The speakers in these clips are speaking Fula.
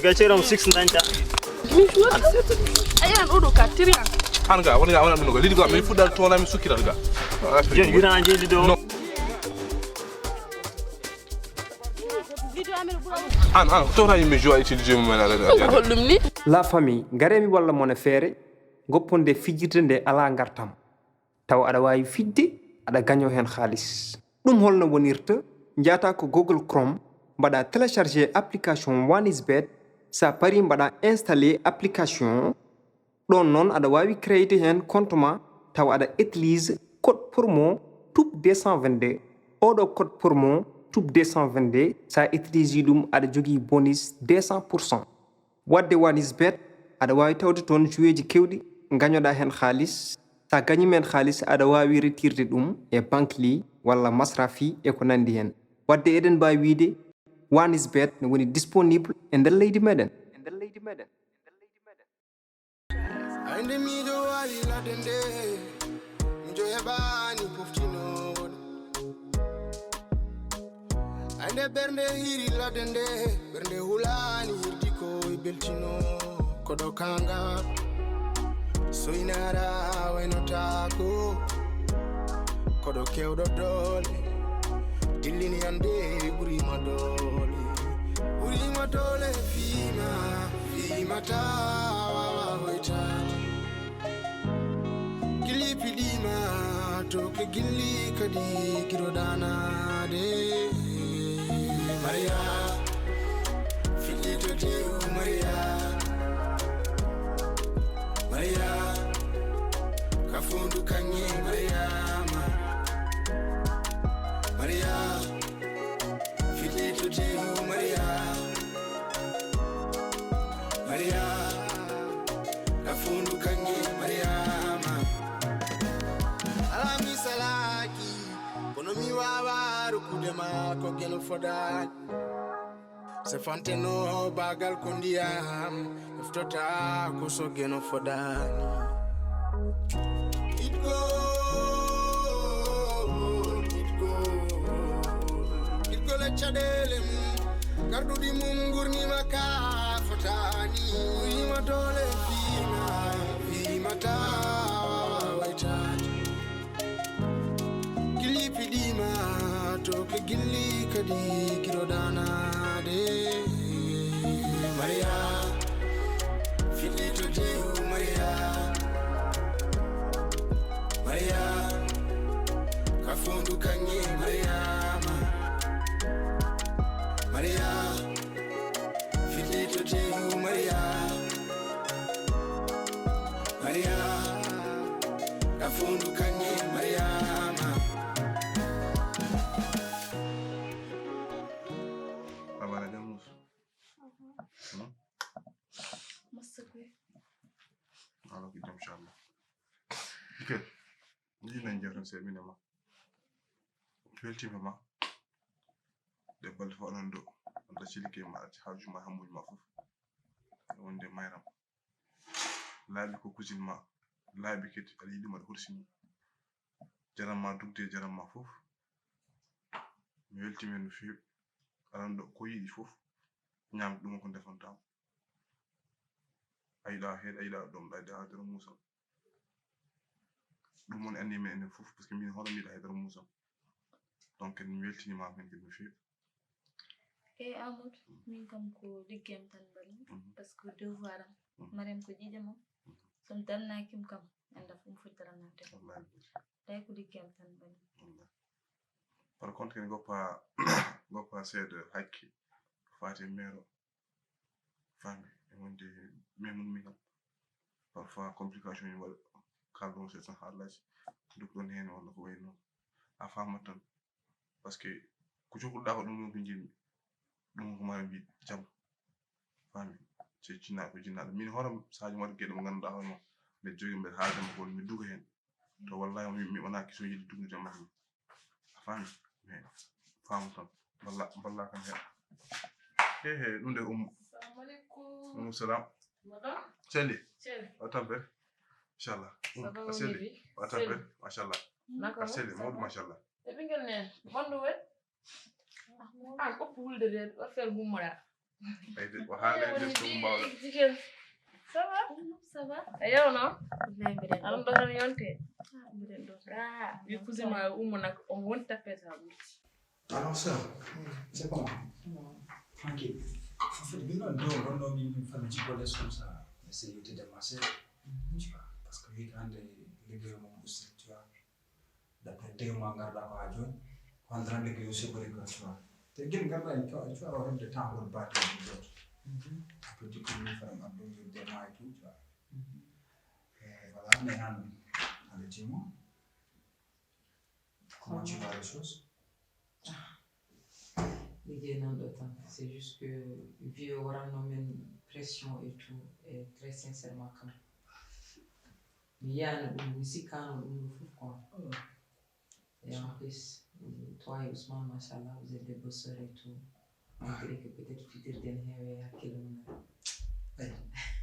gaceram 6 nanta ayan odo ka tirian hanga wona mun go lidi go mi fudal tona mi sukiral ga je yura anje lido tora yimɓe jowa utiliser mumen hollumni la famille garemi walla mone feere gopponde fijirde nde ala gartam taw aɗa wawi fidde aɗa gaño hen xaalis ɗum holno wonirta jata ko Google Chrome mbaɗa téléchargé application Wanisbet sa pari mbaɗa installé application ɗon noon aɗa wawi créer hen compte ma taw aɗa utilise code promo TOUP 222 oɗo code promo TOUP 222 sa utilise ɗum aɗa jogui bonus 200%. wadde Wanisbet aɗa wawi tawde toon joueji kewɗi gañoɗa hen xaalis sa gañi men xaalis aɗa wawi retirde ɗum e banque li walla masrafi e ko nandi hen wadde eɗen mbawi wiide Wanisbet ne woni disponible e nder leydi meɗen Ande mi do wali la dende mi jo hebani poftino ande bernde hiri la dende bernde hulani hirdi ko beltino kodo kanga so inara weno tako kodo kewdo dole dillini ande buri madole fima tawa hoita gili pidima to ke gili kadi kirodana de Maria filito de Maria kafundu kanye Maria filito de Maria kafundu kanye Mariama alami salaki kono mi wawaru kudema ko gelo fodan se fanteno bagal kondiam iftota ko so geno fodan it go la chadele gardu di mum gurni maka fotani wima dole fima tawa waitati gili pidima to ke gili kadi kirodana de Maria filito de Maria kafundu kanye Maria filito de Maria kafundu kanye Mariama amana jamus masakwe alors que inshallah dikel ni nañ jëfën sé minema weltima de bal fo onondo da ci liggéey ma ci xaajuma xamuñ ma fofu wonde mayram laabi ko cousine ma laabi kiti ali dima hursini jaram ma dugde jaram ma fofu mi weltimi no fi arando ko yidi fofu ñam dum ko defantam ayda dom ayda dara musa dum mon andi men fofu parce que min hono mi da dara musa donc mi weltini ma men mi fi Amadou min kam ko liggem tan bali parce que devoir am marem ko jije mom son danna kim kam anda fum futtaranate tay ko liggem tan bali par contre ken goppa c'est de hakki fati mero famille e wonde memun mi kam parfois complication yi wala kaldo c'est ça halaji duk don hen wala ko wayno a famatan parce que ku joguda ko dum ko jimi dum ko mara bi jam famille ci cina ko jinna min horam saaji war gedo mo ganda hono be jogi be haalde mo gol mi duga hen to wallahi mi wana ki so yidi dugu jam famille mais famu tan balla kan he nunde assalamu alaykum salam madame Celi atambe inshallah aseli atambe mashallah naka aseli mod mashallah e bingel nen bondu we ko pulde de o fel gummoda Ayde o haala des ko mbawda. Dikel. Ça va? Ça va? Ayo no? Wallahi mbiɗen Alam do tan yonte. mbiɗen ɗo Ah, wi cousine ma ummo nak on won tapet ha ɓurti. Alors ça, c'est bon. Tranquille. En fait, bien on a mis une famille qui connaît comme ça. Essayer de démasser, tu vois. Parce que vu quand les gars m'ont aussi, tu vois. D'après 2 mois, garde la page, on rentre les gars aussi pour les gars, tu vois. Tu vois, avoir de temps pour battre les autres. Après, tu peux nous faire un abdomen de démarre et tout, tu vois. Et voilà, maintenant, allez, dis-moi. Comment tu vois les choses? C'est juste que vieux aura une pression et tout, et très sincèrement quand même. Mais il y a une musique quand on fout quoi. Et en plus, toi et Ousmane, machallah, vous êtes des bosseurs et tout. Malgré que peut-être tu te dernier à quel moment. Hey,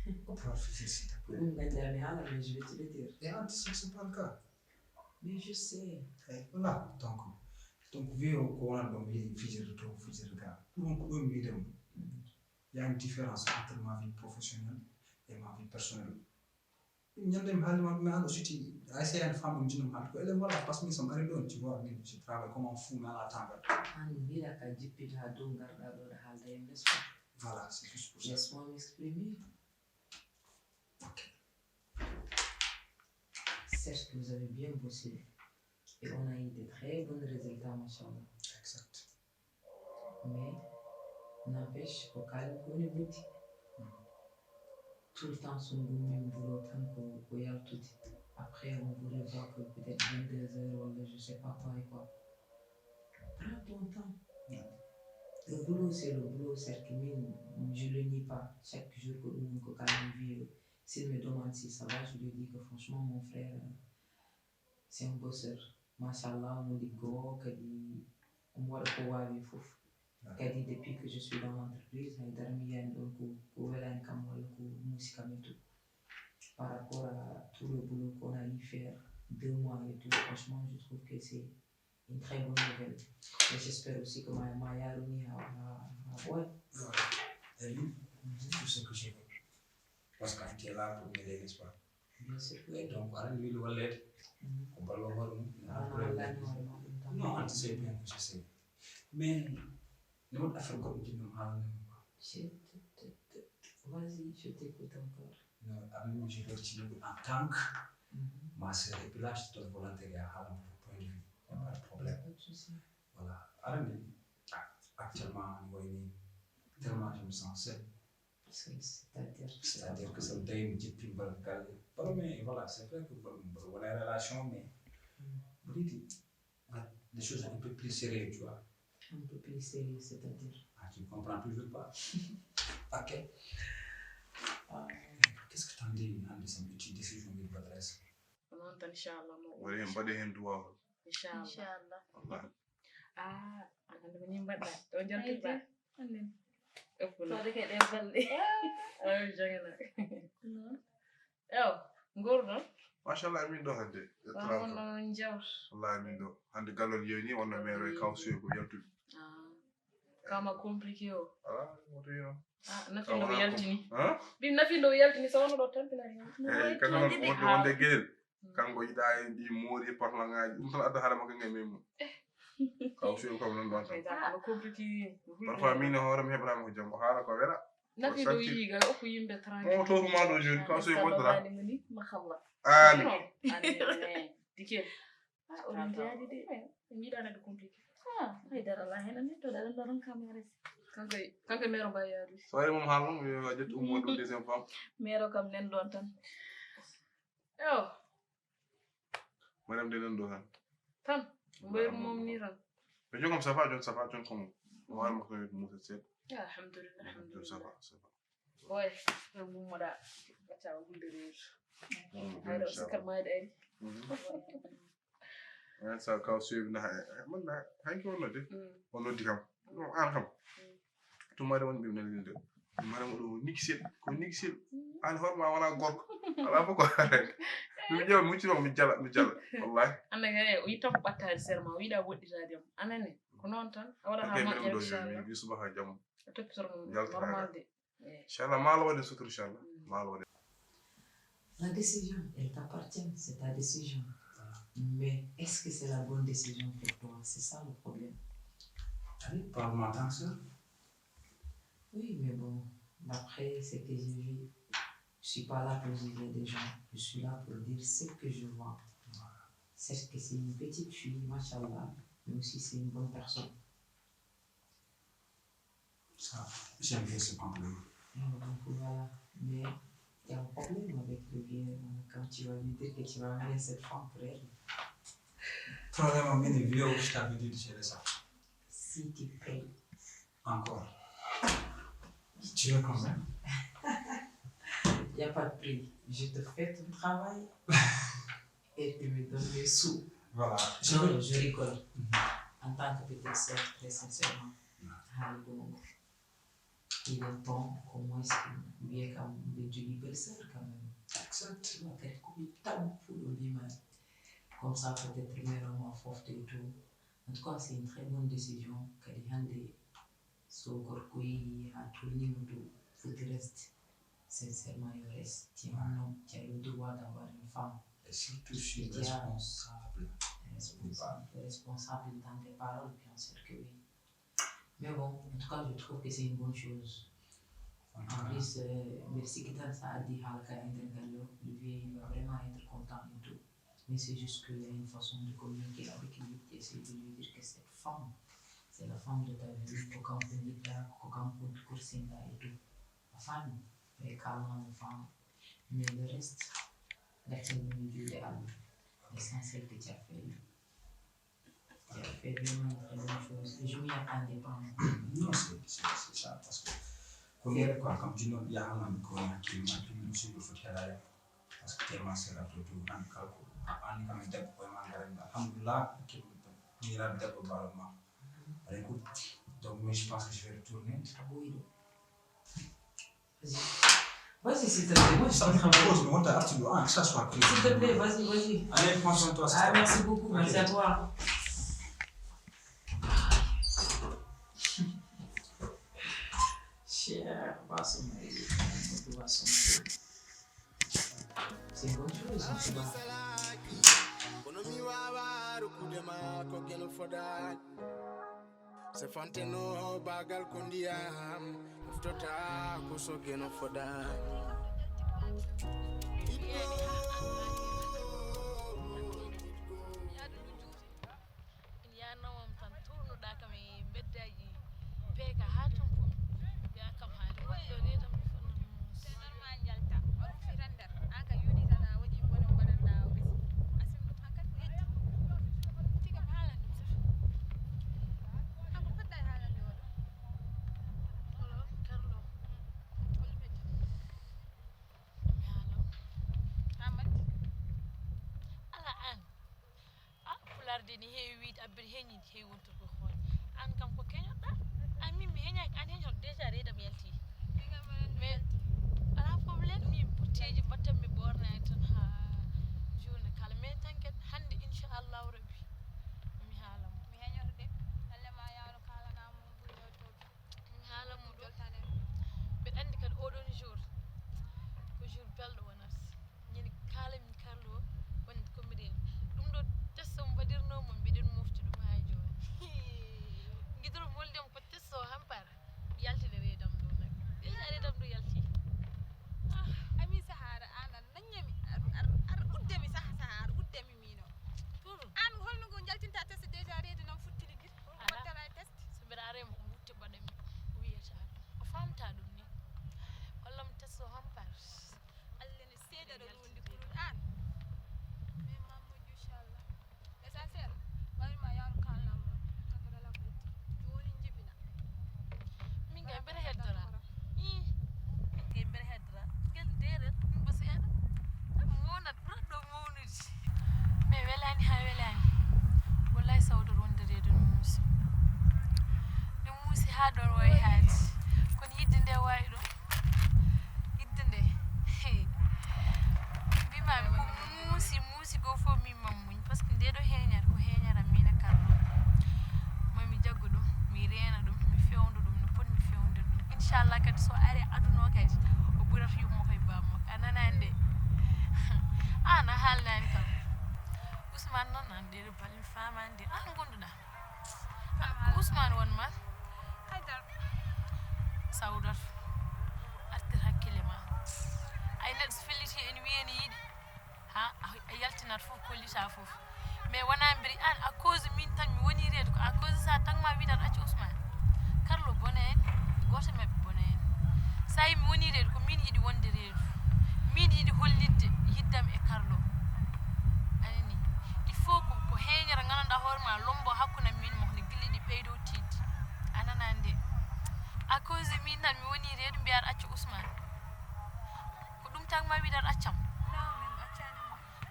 on peut refuser s'il te plaît. Mais je vais te le dire. Et en tout cas, c'est pas le cas. Mais je sais. Hey, voilà, donc vieux qu'on a dans vie physique de gars. Donc, il y a une différence entre ma vie professionnelle et ma vie personnelle. Il y a des gens aussi, c'est une femme qui elle est voilà, parce que nous sommes arrivés, tu vois, je travaille comme un fou, mais à la table. Voilà, c'est juste pour ça. Laisse-moi m'exprimer. Ok. Certes, vous avez bien bossé. Et on a eu de très bons résultats, machallah. Exact. Mais, n'empêche, au calme, on est bouti. Tout le temps, son même boulot, tant qu'on y a tout. Après, on voulait voir que peut-être 22 heures, ou je ne sais pas quoi et quoi. Prends ton temps. Le boulot, c'est le boulot, certes, mais je ne le nie pas. Chaque jour que nous calme vie, s'il me demande si ça va, je lui dis que franchement, mon frère, c'est un bosseur. Machallah, on dit go, on voit le pouvoir du fouf. Depuis que je suis dans l'entreprise, j'ai dormi un par rapport à tout le boulot qu'on a eu faire 2 mois et tout, franchement, je trouve que c'est une très bonne nouvelle. Et j'espère aussi que ma Yaroni a ouais. Et lui, c'est tout ce que j'ai vu. Parce que tu es là pour m'aider, n'est-ce pas? Bien sûr. Et donc, à lui, le wallet, on va le voir. Non, c'est bien que je sais. Mais, nous, on a fait comme tu nous as dit. Vas-y, je t'écoute encore. Non, à nous, je veux dire en tant que ma sœur, et puis là, je te donne volontaire à mon point de vue. Il n'y a pas de problème. Voilà. Alors, actuellement, tellement je me sens seul. C'est-à-dire que ça me donne une petite barricade. Mais voilà, c'est vrai que on a une relation, mais vous dites des choses un peu plus sérieuses, tu vois. Un peu plus sérieux, c'est-à-dire. Ah, tu ne comprends toujours pas. Ok. Qu'est-ce que tu en dis de cette petite décision de votre adresse? Non, Inch'Allah. Wala hen mbaɗe hen duwaw. Inch'Allah. Wallahi. Ah, anda ko ni mbaɗɗa. To jaltirɗa. anen Ëppuna. sode ke ɗe balɗe Ayo jangana. Ew, ngorɗon. Machallah min ɗo hande. Won non jawt. Wallahi min ɗo hande gallon yewni wonno mero e kawsuyo ko yaltude. Ah. Kama compliqué o. Ah, woto yo. Ah, nafindo yaltini. Hein? Bim nafindo yaltini so wono do tampinari. Eyi kanko wonde gueɗel kanko yiɗa e ɗi moori porlangaji ɗum tan adda haala makko nge men mum kawsuyo kam non ɗon tan Ko compliqué. parfois min e hoore mi heɓatama ko jam o haala ko wela Nafindo yiga o ko yimbe tranquille. on totuma ɗo joni kawsuyo woddata ma xalla ani Dikel. o ɗum jaadi de Mi yiɗa nade compliqué. hay dara la hen ani to dara daran kamere Kanka mero bayadi. so waɗi mom haala mum yo ƴettu ummo ɗum deuxiéme femme mero kam nen ɗon tan Ew, madame de nan ɗo tan tan. Mbayr mom ni tan. ɓe jogam safa jon komo o haala makko yo musa seeɗa Alhamdulillah, jon alhamdulillah. safa Boy, mum moɗa gacca gulde reeto. Hayɗo sikkat mayde ari. sa kawsuyo na manna hanki wonnode o noddi kam non an kam tumade woni ɓe nalinde madame ɗo nikisel ko nikisel an horma wona gorko ala fof ko arani mi ƴewa mucciroma mi jala wallahi Anda kay o yitta ko ɓattade serment o yiɗa woɗɗitade mo anane ko noon tan a waɗata Perché moƴƴere minimum inchallah doji wi subaka jam. a toppitoro mum Yaltata normal ga. de Inchallah ma la wadi sutur inchallah. Ma la wadi. La décision, elle t'appartient, c'est ta décision. Mais est-ce que c'est la bonne décision pour toi? C'est ça le problème. Allez, parle-moi tant que ça. Oui, mais bon, d'après ce que j'ai vu, je suis pas là pour juger des gens. Je suis là pour dire ce que je vois. C'est que c'est une petite fille, machallah, mais aussi c'est une bonne personne. Ça, j'aime bien ce compliment. Donc voilà, mais il y a un problème avec le vieux quand tu vas lui dire que tu vas amener cette femme pour elle. Problème en bien vieux, je t'avais dit de gérer ça. Si tu payes. Encore. Tu veux combien? Il n'y a pas de prix. Je te fais ton travail et tu me donnes les sous. Voilà. Non, je rigole. En tant que petite sœur, très sincèrement, il est temps qu'au moins bien comme des jolies belles sœurs quand même. Exactement. Comme ça, peut-être meilleur forte et tout. En tout cas, c'est une très bonne décision. Qu'elle ait so gorkoy à tout le niveau pour le reste. Sincèrement, il reste. Tu es un homme, tu as le droit d'avoir une femme. Et surtout, je suis responsable. Responsable dans tes paroles, bien sûr que oui. Mais bon, en tout cas, je trouve que c'est une bonne chose. En plus, merci que ça a dit Halka Intergallo, le vieux, il va vraiment être content et tout. Mais c'est juste qu'il y a une façon de communiquer avec lui, d'essayer de lui dire que cette femme, c'est la femme de ta vie, pour qu'on puisse dire, pour qu'on puisse courser et tout. La femme, mais calmement, la femme. Mais le reste, c'est le milieu de l'essentiel que tu as fait. Tu as fait vraiment une très bonne chose. Et je m'y attendais pas. Non, c'est ça, parce que comme tu dis, il y a un homme qui m'a dit que faut faire parce que tellement c'est la tout en calcul. En quand même, pour alhamdoulilah, qui est là pour parlement. Écoute, donc mais je pense que je vais retourner. Oui. Vas-y. Vas-y, s'il te plaît. Moi, je suis en train de pause, mais on t'a hâte, que ça soit pris. S'il te plaît, vas-y. Allez, prends soin de toi. Ah, merci beaucoup, merci à toi. Cher, va se marier. C'est une bonne chose, c'est bon. Se fanteno bagal kondiam ftota kuso geno foda ni heewi wiide abbere heñi heewi wontude ko hoore an kam ko keñoɗa an min mi heñaki an heñoto déjà reeda mi yalti mais ala probléme min butteji mbattanmi ɓornani tan ha journée kala mais tan kadi hande inchallahu rabbi mi haalamo mi heñoto de allema yawno kalanamo ɓuri yewtoɓe mi haalamo ɗo mbeɗa andi kadi oɗon jour ko jour belɗo wonata ñande kalami karlo wonde komiɗen ɗum ɗo testo mo waɗirnomo mbiɗen mofti ɗum ha joni guidoro moldemo ko testo hampara yaltide reedam ɗo nag haalnani kam Ousmane noon an ndeɗo balmi famande an gonduɗa ko Ousmane wonma haydar sawdar artir hakkille ma ay neɗɗo so felliti en wiyeni yiɗi ha a yaltinat fof kollita fof mais wona mbiri an à cause min tan mi woni reedu ko à cause ça tan ma wiɗat acci Ousmane Carlo bona en goto mabɓe bona en sa yi mi woni reedu ko min yiɗi wonde reedu min yiɗi hollidde yiddam e Carlo anani il faut ko heñere gandanɗa hoore ma lombo hakkude min mo hono gilliɗi ɓeydo tidde anana nde à cause min tan mi woni reedu mbiyat acci Ousmane ko ɗum tan ma wiɗat accam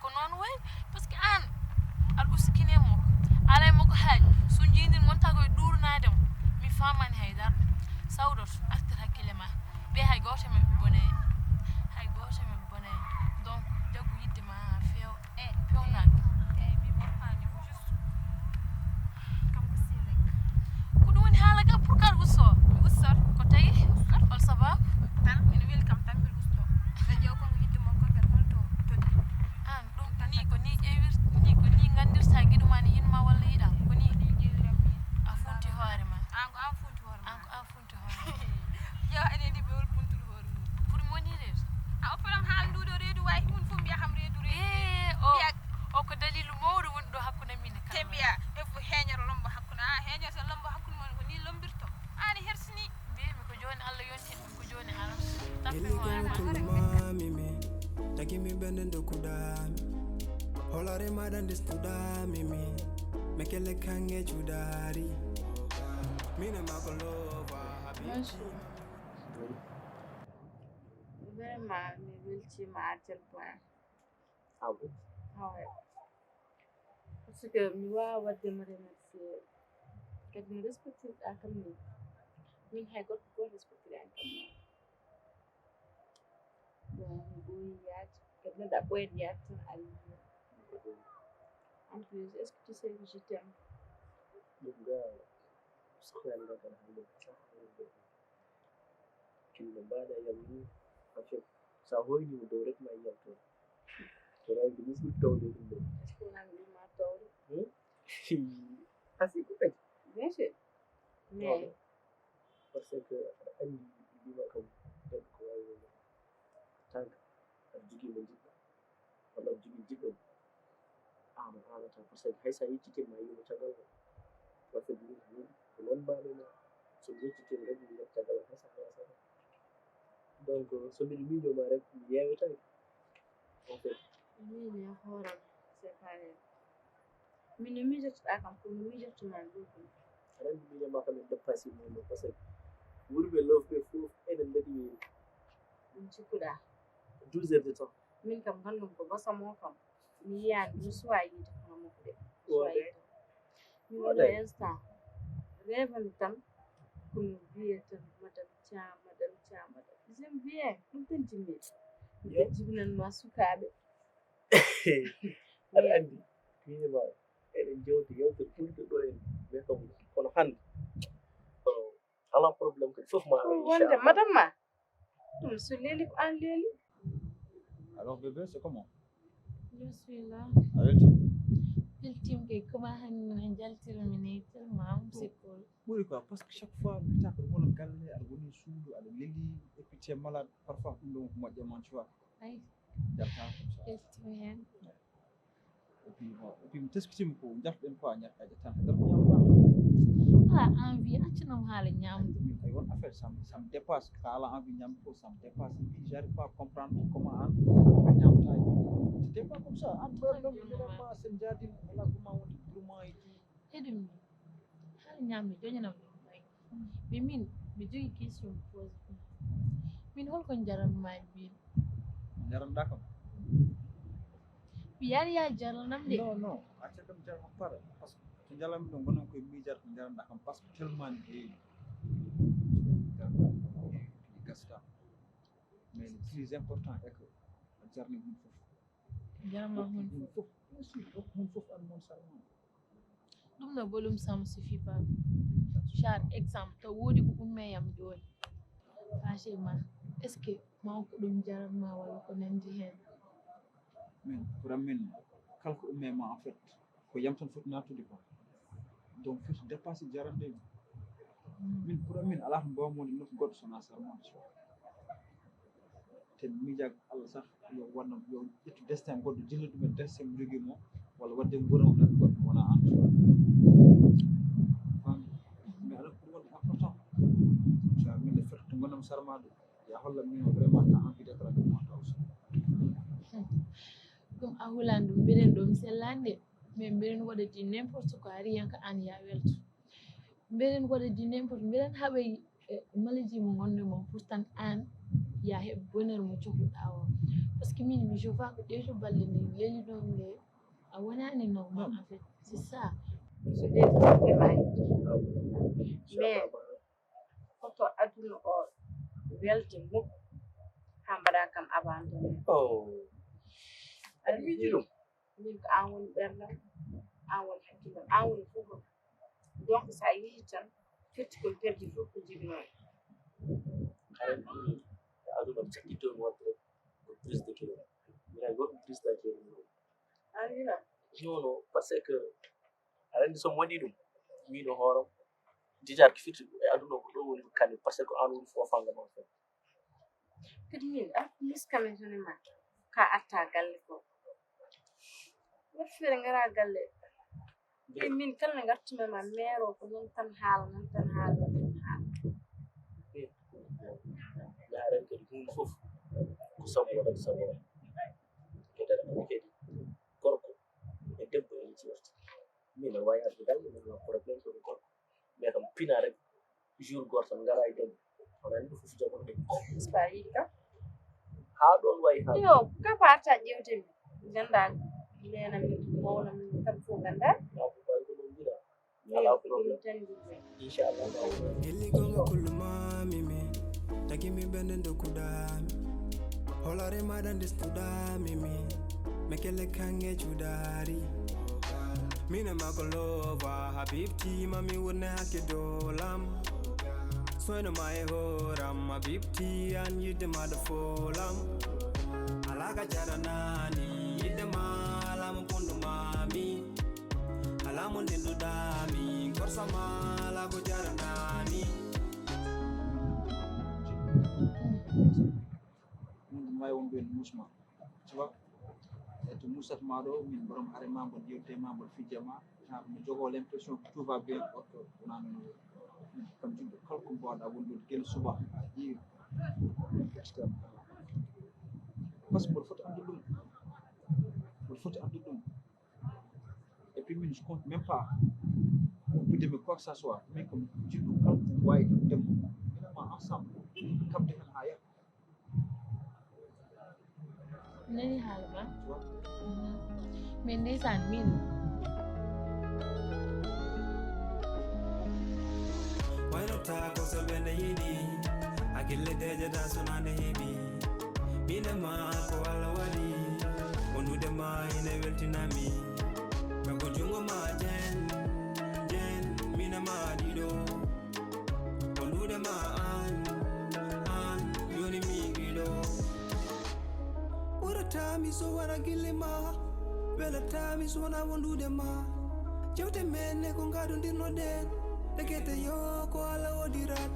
ko noon way par ce que an aɗa ustikinemo alay mako haaji so jindin gonta koye ɗurnade mo mi famani haydara sawdoto artir hakkille ma ɓe hay goto mabɓe bona en hay goto mabɓe bona en donc jaggu yidde ma few fewnade ko ɗum woni haala ga pour kar usto mi ustot ko tawi hol sababu tan ene weli kam tan mbiɗa usto ɓe ƴew konko yidde mo ko kadi holto toddi an ɗum ni ko ni ƴewir ni ko ni gandirta guiɗo ma ne yinma walla yiɗa ko ni a funti hoore ma an ko an funti hoore ma an ko an funti hoore yo enen ɗi ɓe wol puntude hoore mum pour mi woni reedu a opparam haala nduɗo reedu wawi hunde fof mbiya kam reedu reedu o ko dalilu mawɗo woni ɗo hakkude min te mbiya e fo heñere lombo hakkude a heñere so lombo hakkude mon ko ni lombirto an hersini mbiyemi ko joni Allah yonti ɗum ko joni alam tappi Mimi, takimi bende ndokudami. Holare madande studami mi. Mekele kange chudari. Mine makolova. Vraiment, mi weltima à tel point. Ah bon? Ouais. Parce que mi wawa waddema remercier kadi mi respectirɗa kam min hay goɗɗo goto respectiri an kam bon mi ɓooyi yaade kadi neɗɗo a ɓooyat yaade tan a yiiya en plus est ce que tu sais que je t'aime ɗum ga sohlani kan hande kinno mbaɗa yam ni en fait sa hoynima dow rek ma yiyam toon kono andi mi ɓuri tawde ɗum ɗo est ce que wona mi ɓurma tawde asi ko kadi bien sûr mais parce que aɗa andi mbima kam debbo ko wawi wonde tant que aɗa jogui mo jiɗɗa walla aɗa jogui jiɗɗo an haalata par ce que hay sa yeccitima yimo caggal o par ce que min ko noon mbamima so yeccitima rek mi yiyat caggal o hay sa halasata donc so mbiɗa miijoma rek mi yewetaki en fait min e hooram c'est pareil min no miijortoɗa kam ko no miijortoma gotum aɗa andi miijoma kam en dépassé mono par ce que wurɓe lofɓe fof eɗen mbaɗi ɗum cikkuɗa 12 heures de temps min kam gandum ko basamo kam mi yiyani mi suwa yiide kono makko de suwa yiide mi waɗo instant rêvani tan komi wiye tan madame Thiam j'aime bien ɗum tan jimmi miɗo jibinanma sukaɓe aɗa andi miijoma eɗen jewti yewtere ɓurɗo ɗo en mais kam kono hande ala probléme kadi fof ma wonde madame ma ɗum so leeli ko an leeli. Alors bébé, c'est comment? Je suis là. Avec tu? Ultime que comment on jaltirmini tellement c'est cool. Oui quoi, parce que chaque fois tu as un galle, à venir sous, à lili, et puis tu es malade parfois pour le mois de diamant, tu vois. Oui. J'attends comme ça. Estime. Et puis bon, et puis qu'est-ce que tu me dis? J'attends une fois, j'attends. Ah, envie, tu n'as pas le niam. Il y a une affaire, ça me dépasse. Quand elle a envie de niam, ça me dépasse. Et puis j'arrive pas à comprendre comment on niam taille. C'était pas comme ça. En problème, finalement, c'est un jardin, on a comment on dit, comment et tout. Et demi. Hal niam, je n'ai pas. Mais min, mais j'ai une question pose. Min hol kon jaran may bin. Jaran dakam. Biar ya jaran nam de. Non, acha dam jaran pare. Parce que jalan dong gonon ko mi jar jaran dakam parce que tellement et gasta. Mais le plus important est que jarni mun fof. Jaran ma mun fof. Aussi, mun fof an mon salon. Dum na bolum sam suffit pas. Char exemple to wodi ko umme yam joni. Franchement, est-ce que ma ko dum jaran ma wala ko nandi hen? min pour min kala ko ummema en fait ko yamtan foti natude quoi donc foti dépassé jarande min pour min ala ko mbawmode nof goɗɗo sona sarmade te miijak Allah sax yo wonno yo ƴettu destin goɗɗo jilla ɗumen destin mo jogui mo walla wadde mburam tan goɗɗo wona an mais ala ko wonde important sa min le fait to gonam sarmade ya holla min vraiment ta envie d'être avec moi aussi ɗum a hulan ɗum mbiɗen ɗum sellande mais mbiɗen waɗa di n'importe quoi ari hen ko an ya welto mbiɗen waɗa di n'importe mbiɗen haɓay maliji mo gonɗe mon pourtant an ya heɓ bonheur mo cohluɗa o par ce que min mi je vois que ɗeto balɗe nde leeli ɗon nde a wonani normal en fait c'est ça so ɗeɗoɓe mayi mais koto aduna o welde mukko ha mbaɗa kam abandonné aɗa wiiji ɗum min ko an woni ɓerdam an woni hakkillam an woni fof donc sa yeehi tan firti kon perdi fof ko jibinoɗo aduna mi cakkittomi wadde ko prise de kilo mina goɗɗum prise de kilo an wina non non parce que aɗa andi somi waɗi ɗum mino hooram déjà ko firti e aduna ko ɗo woni ko kane par ce que an woni fofangam en fait kadi min miskame tone ma ka arta galle ko woto feere ngara galle e min kala nde gartumi ma mero ko non tan haala non tan haala non tan haala mi haren kadi hunde fof ko sabu waɗata sabu kadi aɗa andi kadi gorko e debbo en jeerti min aɗa wawi arde galle min wa probléme komi gorko mais kam pina rek jour goto tan ngara e debbo aɗa andi fof jagono ɗum spa yiɗi kam ha ɗon wayi ha yo ka parta ƴewtemi ganda lena min mawna min kam fof ganda ala probléme inchallah Gilligongo kulumami mi Takimi bende dokudami Holare madande studami mi Mekele kange chudari Mina makolova habibti mami wone hake dolam Soino mae horam habibti an yidde madafolam Alaga jara nani yidde malam pundu mami Alamu nindu dami korsa mala go jara nani mun may won ben musma tu vois et to musat mado min borom are membre diyote membre fi jama ha mi jogo l'impression que tout va bien or que on comme tu de kalko boda wondu gel suba yi parce que mo foti andu dum et puis min je compte même pas pour de quoi que ça soit mais comme tu do kalko way dem finalement ensemble kam de hen haya nani haala ma mais ndeysaan min Wayno tako so bende yidi Akille deje da sonande hebi Mine ma ko wala wadi Wonude ma ine weltinami Meko jungo ma jen Mine ma dido Wonude ma an Yoni mi gido Ura tami so wara gille ma Wela tami so wana wondude ma Jewte mene ko ngado ndirno den Dekete yo ko ala odirat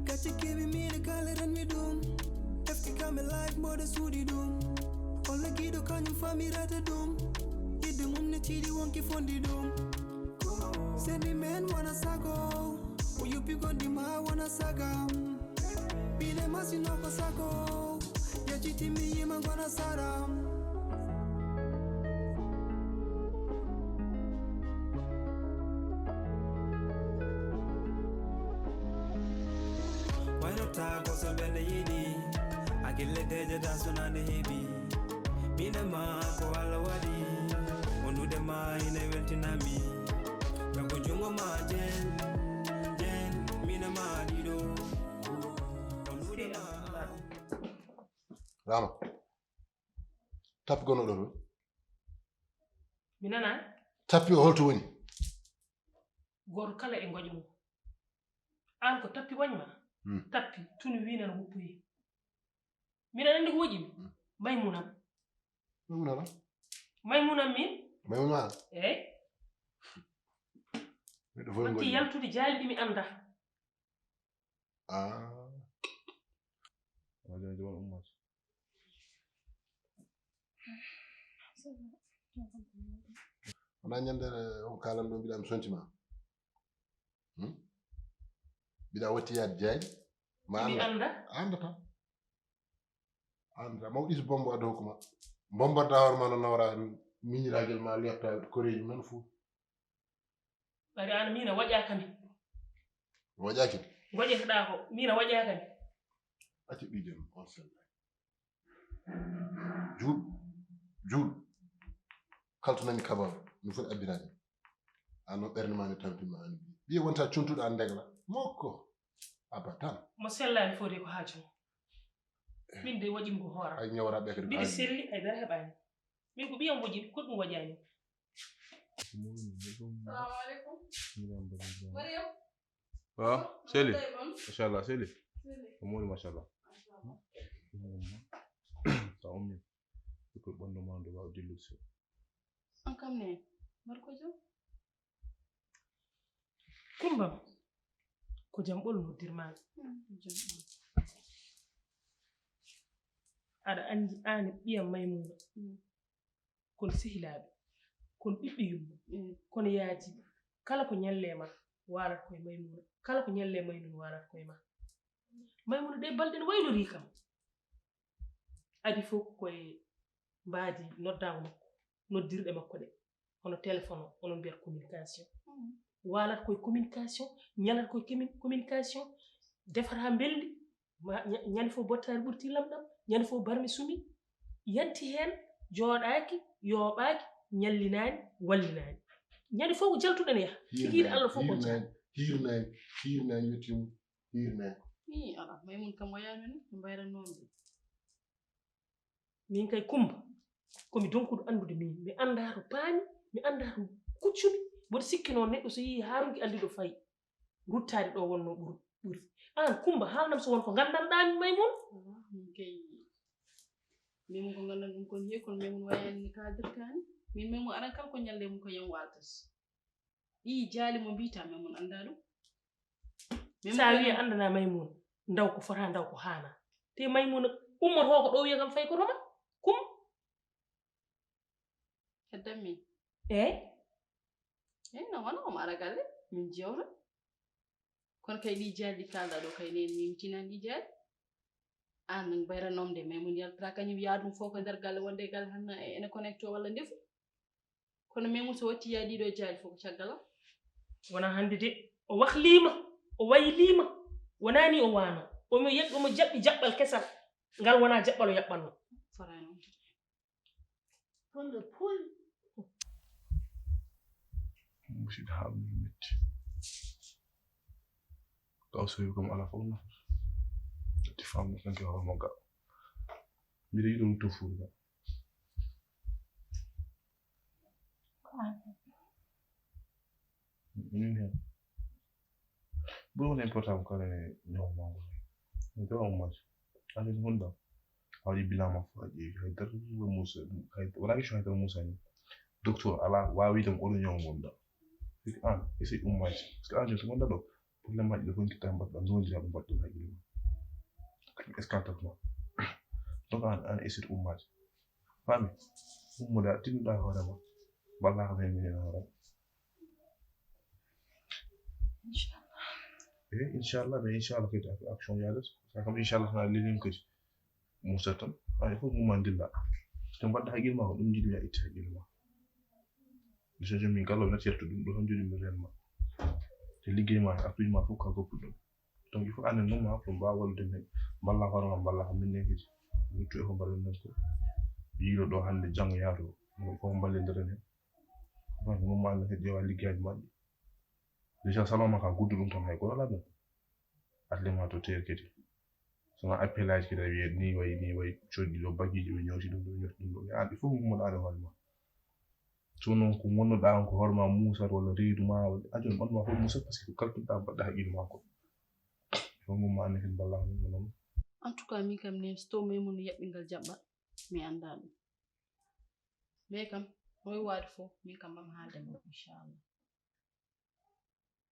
Kachi kibi mine kale ren mi dum Efti kame like mode sudi dum Ole gido kanyum famirata dum Yidde mumne chidi wonki fondi dum Sendi men wana sago Uyupi gondi ma wana sagam Bine masi noko sago Yachiti mi yima gona saram Wayno tako so bende yidi Akille deje da sonande hebi Mine ma ko wala wadi Wonude ma ine weltinami Meko jungo ma jen Mine ma dido Wonude ma Rama tappi gono ɗo ɗo mi nana tappi o holto woni goto kala e goƴo mum an ko tappi wañma tappi tuni winana woppoyi miɗa andi ko woƴimi maymunam Maymuna la Maymuna min Maymuna eh watti yaltude jaaliɗi mi anda wajen jaman ummat wona ñandere on kalan ɗo mbiɗa mi sontima mbiɗa watti yaade jaaji ma andata maw ɗiso bombo adda hokkuma bombodda hoore ma no nawra miñiragel ma lefta koreji men fuu bari an mina waƴakami waƴaki goƴetoɗa ko mina waƴakami acci ɓiijam on sella juuɗo kalto nani kabaru mi foti abbirade ano ɓernde ma ne tampinma an ɓiye wonta contuɗo an ndegla mokko abatan mo sellani foti ko haaju min de waɗimi ko hoora ay ñawraɓe kadi mbiɗa selli ay dara heɓani min ko ɓiyam waɗi ko ɗum waƴani Assalamu alaikum. Mariam. Seli mashallah Seli omoni mashallah sa ummi ko ɓandu ma ndo waw dillude so An kam ne marko jam Kumba ko jam ɓolnodirmaɓe aɗa andi an ɓiyam Maymuna kono sehilaɓe kono ɓiɓɓe yumma kono yaaji kala ko ñallema walat koye Maymuna kala ko ñalle Maymuna walat koye ma Maymuna ɗe balɗe ne waylori kam adi fof koye mbaadi noddago makko noddirɗe makko ɗe hono téléphone o onon mbiyata communication walat koye communication ñalat koye communication defata belɗi ñande fof bottari ɓurti lamɗam ñande fof barmi sumi yanti hen jooɗaki yooɓaki ñallinani wallinani ñande fof ko jaltuɗen yaha sigiɗe Allah fof ko hirnani yettimu hirnani ala Maymun kam wayano ni mbayrannoɓe min kay Kumba komi donkuɗo andude min mi anda to paami mi anda to kuccumi mboɗo sikki noon neɗɗo so yii haaruki andi ɗo fayi ruttade ɗo wonno ɓuri an Kumba haalnam so won ko gandanɗami Maymun min kay Maymun ko gandan ɗum kon heewi kono Maymun wayani ni kadirtani min Maymun aran kala ko ñalle mum ko yam waltas ɗi jaali mo mbita Maymun anda ɗum sa wiye andana Maymuna ndaw ko fota ndaw ko haana te Maymuna ummoto ko ɗo wiya kam fayi ko toma kum heddam min eyyi no wona omo ara galle min jewta kono kay ɗi jaali ɗi kalɗa ɗo kay neni min tinani ɗi jaali an min bayranom de Maymun yaltata kañum yaadum fof ko nder galle wonde galle tan ene connecté walla ndefu kono Maymun so watti yaa ɗiɗo jaali fof ko caggal am wona hande de o wahlima o waylima wonani o wano omo jaɓɓi jaɓɓal kesal ngal wona jaɓɓal o yaɓɓanno farani wonde poy musidɗo haɓnimi metti gaw sowi kom ala fof nafata atti famno kanke hooremo ga mbiɗa yiɗi ɗum to fuuga min hen ɓuri woni important kala e ñawmango mi tawa ummaji andi hundam awɗi bilama fo a ƴeewi haydara musa wona question haydara musa ni docteur ala wawidem oɗo ñaw gonɗa an essaye ummaji par ce que an joni to gonɗa ɗo probléme maji ɗo fof kitta mbaɗɗa ndodiraɓe mbaɗɗum haqqille ma kañum escantement donc an essaye ummaji faami ummude a tinnuɗa hoorema ballaka men minen hoorema inchallah mais inchallah kadi action yaades sa kam inchallah na lelim kadi musa tan ay fof mum dilla to mbaɗɗa haqqille ma ko ɗum jiɗmi a itti haqqille ma so jommin kala nati yetto ɗum ɗo tan joɗimi renma te liggey ma appui ma fof ka goppuɗum donc il faut annen noon ma ko mbawa wallude men balla hoorema balla ko minnen kadi luttu e ko mballen nen ko yiilo ɗo hande janggo yaato fof mballodiren hen donc mum ma kadi ƴeewa liggeyaji maɗɗi déjà salon ma ka guddu ɗum tan hay ko wala ɗum atelier ma to teer kadi sono appel aji kadi a wiye ni wayi coɗɗi ɗo bagiji ɓe ñawti ɗum ɗo ñawti ɗum ɗo an il faut mummoɗa hoore ma so noon ko gonnoɗa on ko hoore ma musat walla reedu ma a joni ɓandu ma fof musat par ce que ko kalkuɗa mbaɗɗa haqqille ma ko il faut mumma anne kadi ballaka min noon en tout cas min kam ne so taw Maymun yaɓɓingal jaɓɓa mi anda ɗum mais kam moy waade fof min kam bam haalde mo inchallah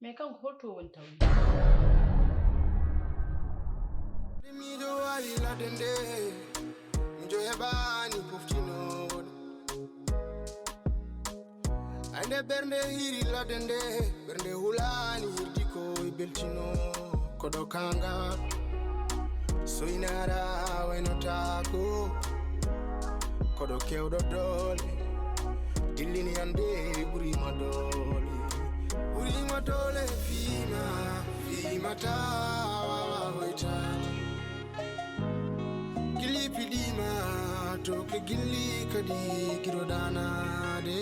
mais kanko holto woni tawi mi do wali la dende mi jo hebani poftinoɗo ande bernde hiri la dende bernde hulani hirdi ko e beltino kodo kanga soinara waynotako kodo kewɗo dole dillini ande ɓurima dole fima tawa hoytade gilli piɗima to ke gilli kadi giɗo danade